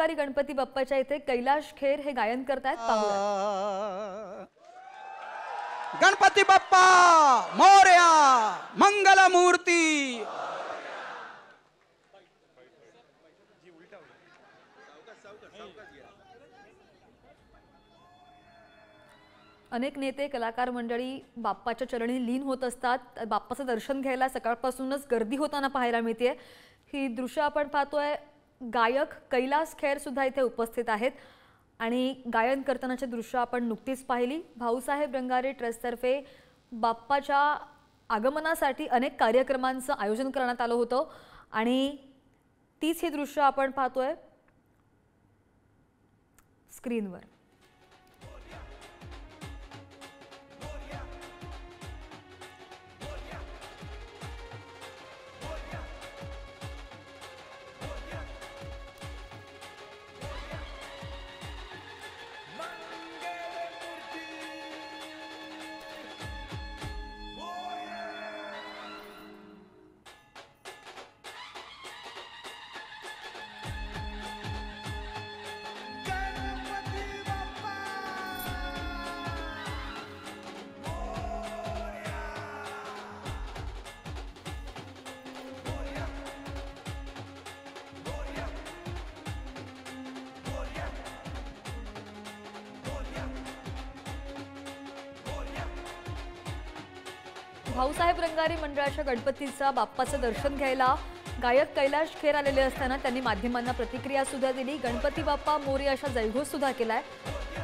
भृंगारी गणपती बाप्पाच्या इथे कैलाश खेर हे गायन करतायत, पाहूया। गणपती बाप्पा मोरया, मंगल मूर्ती। अनेक नेते कलाकार मंडळी बाप्पाच्या चरणी लीन होत असतात। बाप्पाचं दर्शन घ्यायला सकाळपासूनच गर्दी होताना पाहायला मिळते। ही दृश्य आपण पाहतोय। गायक कैलाश खेर सुद्धा इथे उपस्थित आहेत आणि गायन करतानाची दृश्य आपण नुकतीच पाहिली। भाऊसाहेब रंगारे ट्रस्टतर्फे बाप्पाच्या आगमनासाठी अनेक कार्यक्रमांचं आयोजन करण्यात आलं होतं आणि तीच ही दृश्य आपण पाहतोय स्क्रीनवर। भाऊसाहेब रंगारी मंडळाच्या गणपतीचा बाप्पाचं दर्शन घ्यायला गायक कैलाश खेर आलेले असताना त्यांनी माध्यमांना प्रतिक्रिया सुद्धा दिली। गणपती बाप्पा मोरया अशा जयघोष सुद्धा केलाय।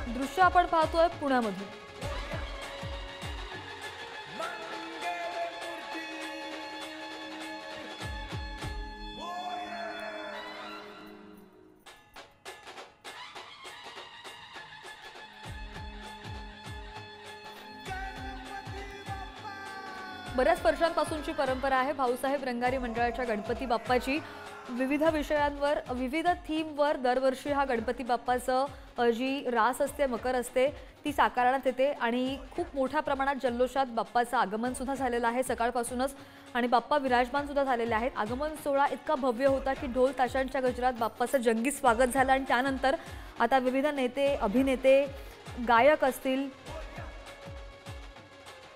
दृश्य आपण पाहतोय पुण्यामधून। बऱ्याच वर्षांपासूनची परंपरा आहे भाऊसाहेब रंगारी मंडळाच्या गणपती बाप्पाची। विविध विषयांवर विविध थीमवर दरवर्षी हा गणपती बाप्पाचं जी रास असते, मकर असते, ती साकारण्यात येते आणि खूप मोठ्या प्रमाणात जल्लोषात बाप्पाचं आगमन सुद्धा झालेलं आहे सकाळपासूनच आणि बाप्पा विराजमान सुद्धा झालेले आहेत। आगमन सोहळा इतका भव्य होता की ढोल ताशांच्या गजरात बाप्पाचं जंगी स्वागत झालं आणि त्यानंतर आता विविध नेते, अभिनेते, गायक असतील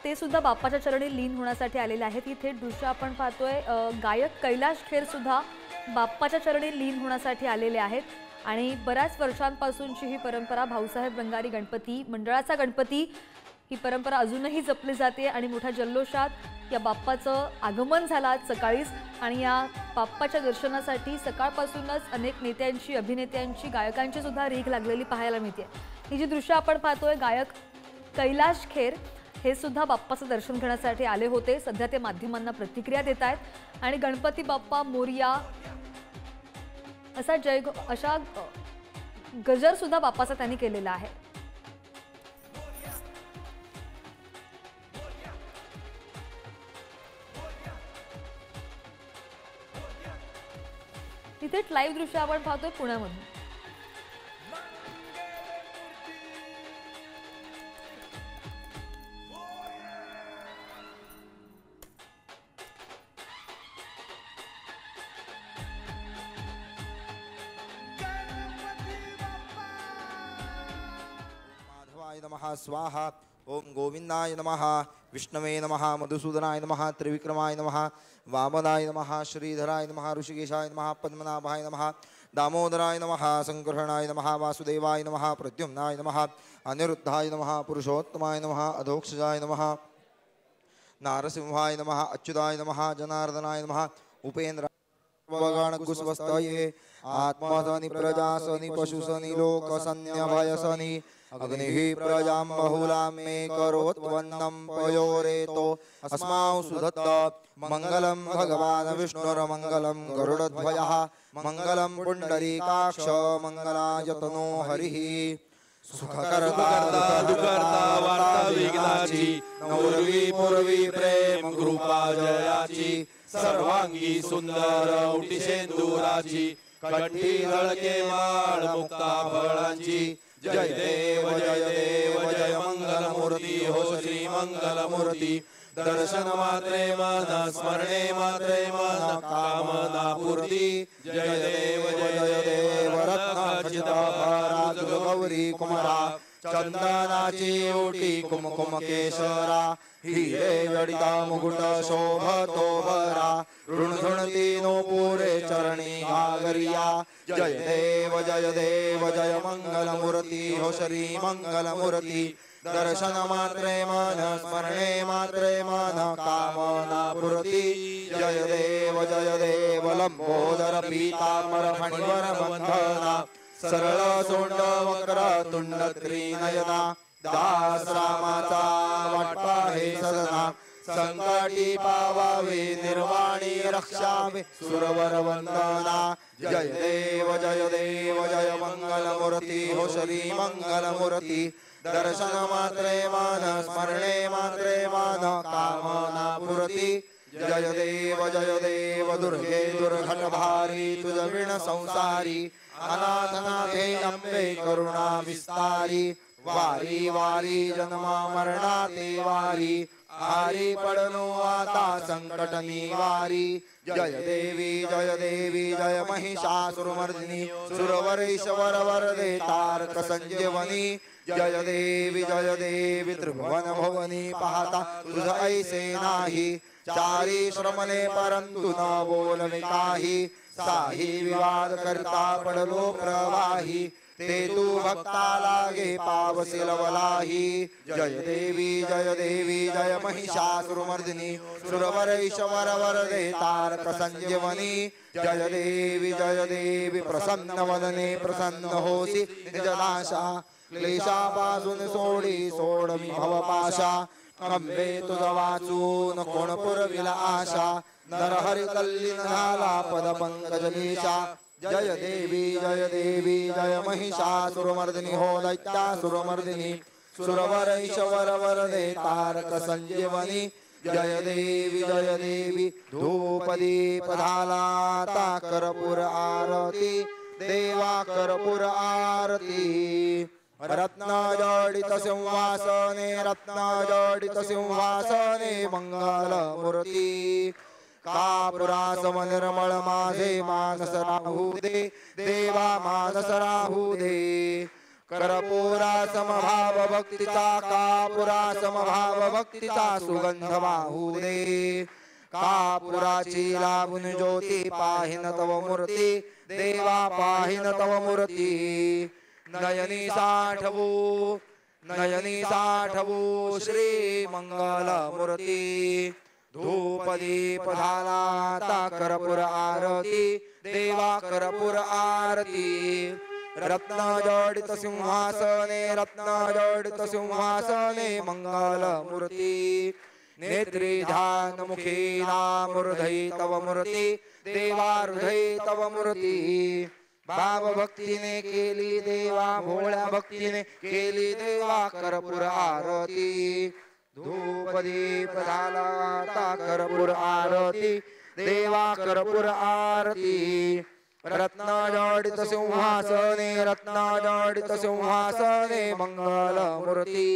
ते सुद्धा बाप्पाच्या चरणी लीन होण्यासाठी आलेले आहेत। इथे दृश्य आपण पाहतोय। गायक कैलाश खेर सुद्धा बाप्पाच्या चरणी लीन होण्यासाठी आलेले आहेत आणि बऱ्याच वर्षांपासूनची ही परंपरा भाऊसाहेब रंगारी गणपती मंडळाचा गणपती ही परंपरा अजूनही जपली जाते आणि मोठ्या जल्लोषात या बाप्पाचं आगमन झालं आज सकाळीच आणि या बाप्पाच्या दर्शनासाठी सकाळपासूनच अनेक नेत्यांची, अभिनेत्यांची, गायकांची सुद्धा रीघ लागलेली पाहायला मिळते। ही जी दृश्य आपण पाहतोय, गायक कैलाश खेर हे सुद्धा बाप्पाचं दर्शन घेण्यासाठी आले होते। सध्या ते माध्यमांना प्रतिक्रिया देत आहेत आणि गणपती बाप्पा मोरया अशा गजर सुद्धा बाप्पाचा त्यांनी केलेला आहे। इथे लाईव्ह दृश्य आपण पाहतोय पुण्यामधून। नमः स्वाहा। ओम गोविंदाय नमः, विष्णवे नमः, मधुसूदनाय नमः, त्रिविक्रमाय नमः, वामनाय नमः, श्रीधराय नमः, ऋषिकेशाय नमः, पद्मनाभाय नमः, दामोदराय नमः, संकर्षणाय नमः, वासुदेवाय नमः, प्रद्युम्नाय नमः, अनिरुद्धाय नमः, पुरुषोत्तमाय नमः, अधोक्षजाय नमः, नारसिंहाय नमः, अच्युताय नमः, जनार्दनाय नमः, उपेन्द्र वगणकुस्वस्तये आत्मसनि प्रजासनि पशुसनि लोकसन्यभयसनि अग्निः प्रजां बहुलां मे करोत्वन्नं पयोरेतो अस्माउ सुदत्त। मंगलं भगवान् विष्णुर्मंगलं गरुडध्वजः मंगलं पुण्डरीकाक्ष मंगलायतनो हरिः। सुखकर्ता दुःखकर्ता वार्ता विघ्नाची नवरवी पूर्वी प्रेम कृपा जयाची सर्वांगी सुंदर उटी सेंदुराची कंठी झळके माळ मुक्ता फळांची जय देव जय मंगल मूर्ती हो श्री मंगल मूर्ती। दर्शन मात्रे मन स्मरणे मात्रे मन कामना पूर्ती। जय देव रत्न गौरी कुमारा चंदनाची ओटी कुमकुम केशरा हिरे जडिता मुकुट शोभतो भरा ऋणधुणती नो पुरे चरणी घागरिया जय देव जय मंगल मूर्ती हो श्री मंगल मूर्ती दर्शन मात्रे मन स्मरणे मात्रे मन कामना पूर्ती जय देव लंबोदर पीतांबर फणिवर बंधना सरळ सोंड वक्र तुंड त्रिनयना दास रामाचा वाटपा हे सदना संकटी पावावे निर्वाणी रक्षावे सुरवर वंदना जय देव जय मंगल मूर्ती हो श्री मंगल मूर्ती दर्शन मात्रे मन स्मरणे मात्रे मन कामना पूर्ती जय देव दुर्गे दुर्घट भारी तुझ विण संसारी अनाथनाथे अंबे करुणा विस्तारी वारी वारी जन्मा मरणाते वारी आरी पडलो आता संकट निवारी जय देवी जय महिषासुरमर्दिनी सुरवरेश्वर वरदे तारक संजीवनी जय देवी त्रिभुवन भवनी पाहता तुझ ऐसे नाही चारी श्रमने परंतु न बोलणे काही साही विवाद करता पडलो प्रवाही ते तू भक्ता लागे पावसिल वलाही जय देवी जय महिषासुरमर्दिनी सुरवरेश्वर वरदे तारक संजीवनी जय देवी प्रसन्न वदने प्रसन्न होसी निजनाशा क्लेशापासून सोड मी भवपाशा अंबे तुझ वाचून कोण पुरविला आशा नरहरि तल्लीन झाला पद पंकजलीशा जय देवी जय महिषासुरमर्दिनी हो दैत्यासुरमर्दिनी सुरवरेश्वर वरदे तारक संजीवनी जय देवी धूपदीप झाला ता कर्पूर आरती देवा कर्पूर आरती रत्न जडित सिंहासने मंगल मूर्ती कापुरासम निर्मळ माझे मानस राहू दे देवा मानस राहू दे कर्पूरा समभाव भक्तीचा कापुरा समभाव भक्तीचा सुगंध वाहू दे कापुराची लावून ज्योती पाहिन तव मूर्ती देवा पाहिन तव मूर्ती नयनी साठवू श्री मंगल मूर्ती धूपदीप झाला ता कर्पूर आरती देवा कर्पूर आरती रत्न जडित सिंहासने मंगल मूर्ती नेत्री ध्यान मुखी नामृधई तव मूर्ती देवा हृदय तव मूर्ती भाव भक्तीने केली देवा भोळ्या भक्तीने केली देवा कर्पूर आरती धूपदीप झाला ता कर्पूर आरती देवा कर्पूर आरती रत्न जडित सिंहासने मंगल मूर्ती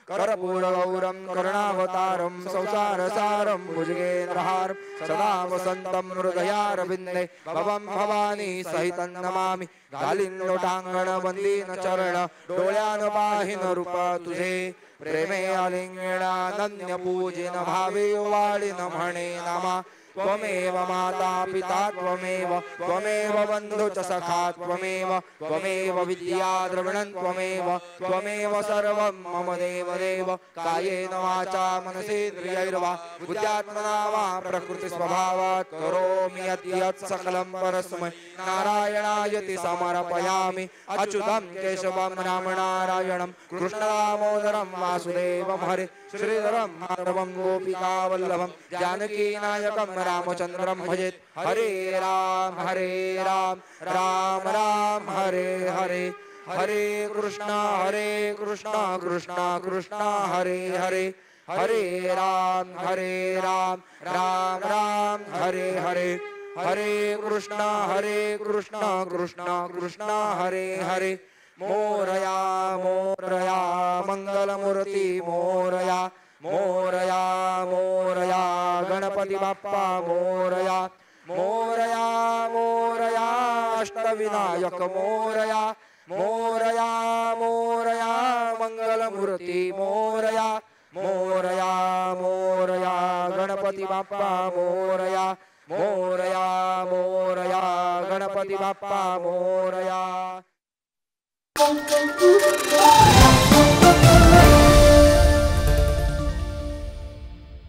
कर्पूर गौरम करुणावतारम संसार सारम भुजगेन्द्रहारम सदा वसंतम हृदयारविंदे भवम भवानी सहितं नमामि घालीन लोटांगण बंदीन चरण डोळ्यान पाहिन रूप तुझे प्रेमे आलिंगणानन्य पूजिन भावे वाळीन म्हणे नामा त्वमेव माता पिता त्वमेव बंधु च सखा त्वमेव विद्या द्रविणं त्वमेव सर्वं मम देव कायेन वाचा मनसेन्द्रियैर्वा बुद्ध्यात्मना वा प्रकृति स्वभावात् करोमि यत् सकलं परस्मै नारायणायति समर्पयामि अच्युतं केशवं रामनारायणं कृष्णदामोदरं वासुदेवं हरे श्रीधरं माधवं गोपिकावल्लभं जानकीनायकं रामचंद्रं भजेत् हरे राम राम राम हरे हरे हरे कृष्णा कृष्णा कृष्णा हरे हरे हरे राम राम राम हरे हरे हरे कृष्णा कृष्णा कृष्णा हरे हरे मोरया मंगलमूर्ती मोरया गणपती बाप्पा मोरया अष्टविनायक मोरया मोरया मोरया मंगलमूर्ती मोरया मोरया मोरया गणपती बाप्पा मोरया मोरया मोरया गणपती बाप्पा मोरया